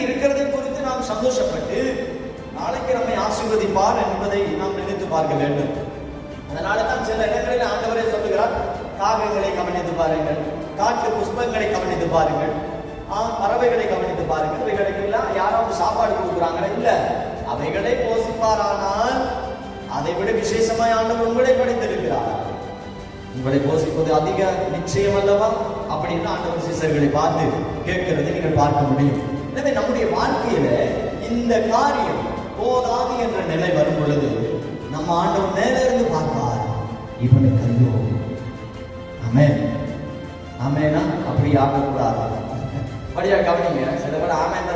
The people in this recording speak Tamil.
இருக்கிறதை குறித்து நாம் சந்தோஷப்பட்டு நாளைக்கு நம்மை ஆசீர்வதிப்பார் என்பதை நாம் நினைத்து பார்க்க வேண்டும். அதனால தான் சில இடங்களில் ஆண்டவரே சொல்லுகிறார், காகங்களை கவனித்து பாருங்கள், காட்டு புஷ்பங்களை கவனித்து பாருங்கள், பறவைகளை கவனித்து பாருங்கள். இவைகளுக்கெல்லாம் யாராவது சாப்பாடு கொடுக்குறாங்களா? இல்ல. அவைகளை போஷிப்பாரானால் அதை விட விசேஷமாய் ஆண்டவர் உங்களை படைத்திருக்கிறார். உங்களை போஷிப்பது அதிக நிச்சயம் அல்லவா அப்படின்னு ஆண்டவர் சீசர்களை பார்த்து கேட்கிறதை நீங்கள் பார்க்க முடியும். எனவே நம்முடைய வாழ்க்கையில இந்த காரியம் போதாது என்ற நிலை வரும் பொழுது நம்ம ஆண்டவர் மேல இருந்து பார்ப்பார், இவனுக்கு ஐயோ. ஆமென். ஆமெனா? அப்படி ஆகக்கூடாது. படியா கவனிங்க. சில பேர் ஆமென்